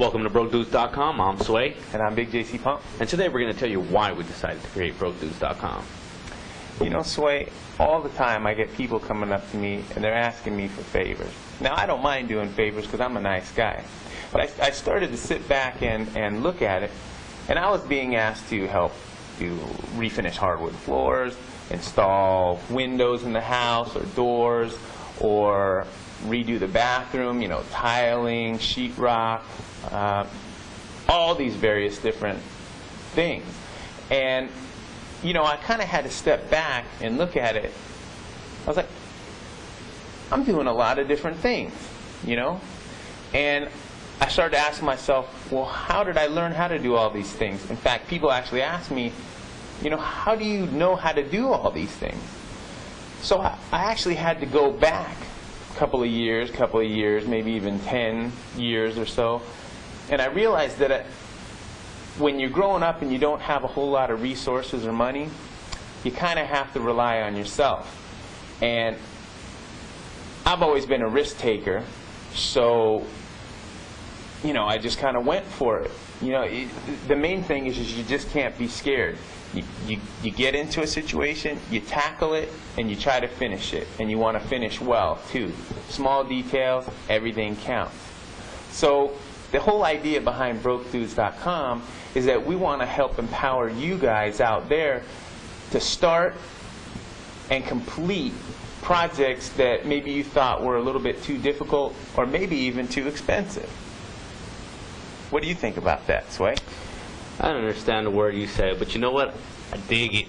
Welcome to BrokeDudes.com. I'm Sway. And I'm bigjcpump. And today we're going to tell you why we decided to create BrokeDudes.com. You know, Sway, all the time I get people coming up to me and they're asking me for favors. Now, I don't mind doing favors because I'm a nice guy. But I started to sit back and look at it, and I was being asked to help do refinish hardwood floors, install windows in the house or doors, or redo the bathroom, you know, tiling, sheetrock, all these various different things. And, you know, I kind of had to step back and look at it. I was like, I'm doing a lot of different things, you know? And I started to ask myself, well, how did I learn how to do all these things? In fact, people actually ask me, you know, how do you know how to do all these things? So I actually had to go back a couple of years, maybe even 10 years or so. And I realized that when you're growing up and you don't have a whole lot of resources or money, you kind of have to rely on yourself. And I've always been a risk taker, so, you know, I just kind of went for it. You know, the main thing is you just can't be scared. You get into a situation, you tackle it, and you try to finish it. And you want to finish well, too. Small details, everything counts. So the whole idea behind BrokeDudes.com is that we want to help empower you guys out there to start and complete projects that maybe you thought were a little bit too difficult or maybe even too expensive. What do you think about that, Sway? I don't understand the word you say, but you know what? I dig it.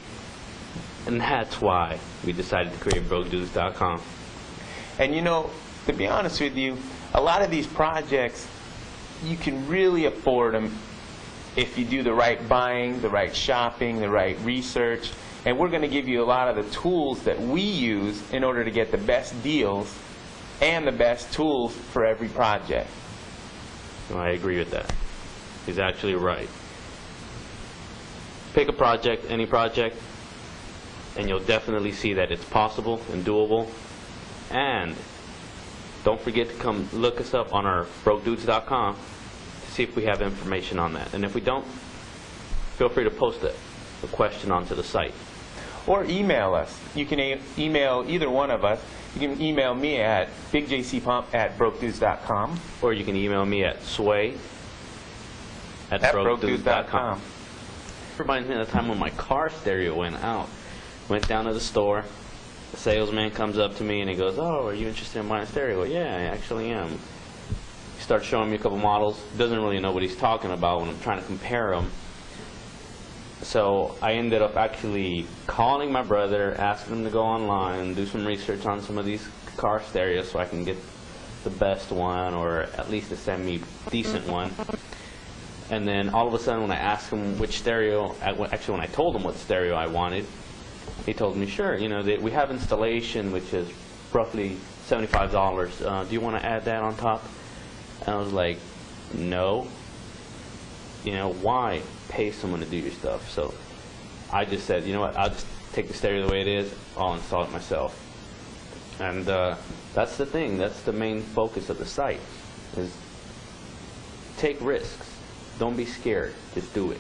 And that's why we decided to create BrokeDudes.com. And you know, to be honest with you, a lot of these projects, you can really afford them if you do the right buying, the right shopping, the right research. And we're going to give you a lot of the tools that we use in order to get the best deals and the best tools for every project. I agree with that. He's actually right. Pick a project, any project, and you'll definitely see that it's possible and doable. And don't forget to come look us up on our BrokeDudes.com to see if we have information on that. And if we don't, feel free to post a question onto the site. Or email us. You can email either one of us. You can email me at bigjcpump@BrokeDudes.com. Or you can email me at sway@BrokeDudes.com. Reminds me of the time when my car stereo went out. Went down to the store. The salesman comes up to me and he goes, "Oh, are you interested in buying a stereo?" Well, yeah, I actually am. He starts showing me a couple models. Doesn't really know what he's talking about when I'm trying to compare them. So I ended up actually calling my brother, asking him to go online and do some research on some of these car stereos so I can get the best one, or at least to send me a decent one. And then all of a sudden when I asked him which stereo, actually when I told him what stereo I wanted, he told me, sure, you know, we have installation, which is roughly $75. Do you want to add that on top? And I was like, no. You know, why pay someone to do your stuff? So I just said, you know what, I'll just take the stereo the way it is, I'll install it myself. And that's the thing, that's the main focus of the site, is take risks. Don't be scared, just do it.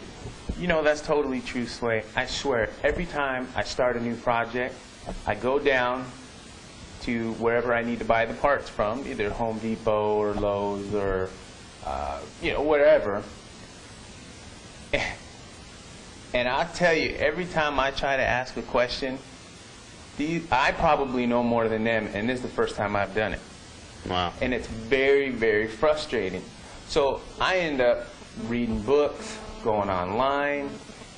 You know, that's totally true, Sway. I swear, every time I start a new project, I go down to wherever I need to buy the parts from, either Home Depot or Lowe's or, you know, wherever. And I'll tell you, every time I try to ask a question, I probably know more than them, and this is the first time I've done it. Wow. And it's very, very frustrating. So I end up reading books, going online,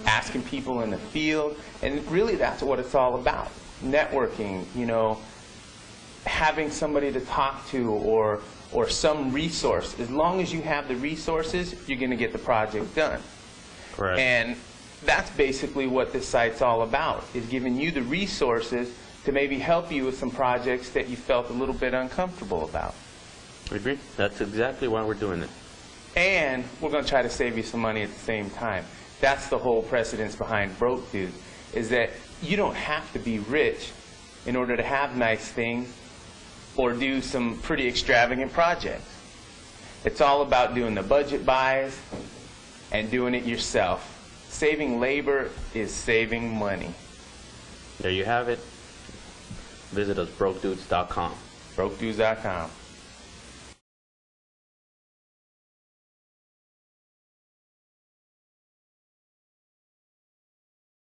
asking people in the field, and really that's what it's all about. Networking, you know, having somebody to talk to or some resource. As long as you have the resources, you're going to get the project done. Correct. And that's basically what this site's all about, is giving you the resources to maybe help you with some projects that you felt a little bit uncomfortable about. I agree. That's exactly why we're doing it. And we're going to try to save you some money at the same time. That's the whole precedence behind Broke Dudes, is that you don't have to be rich in order to have nice things or do some pretty extravagant projects. It's all about doing the budget buys and doing it yourself. Saving labor is saving money. There you have it. Visit us, brokedudes.com. Brokedudes.com.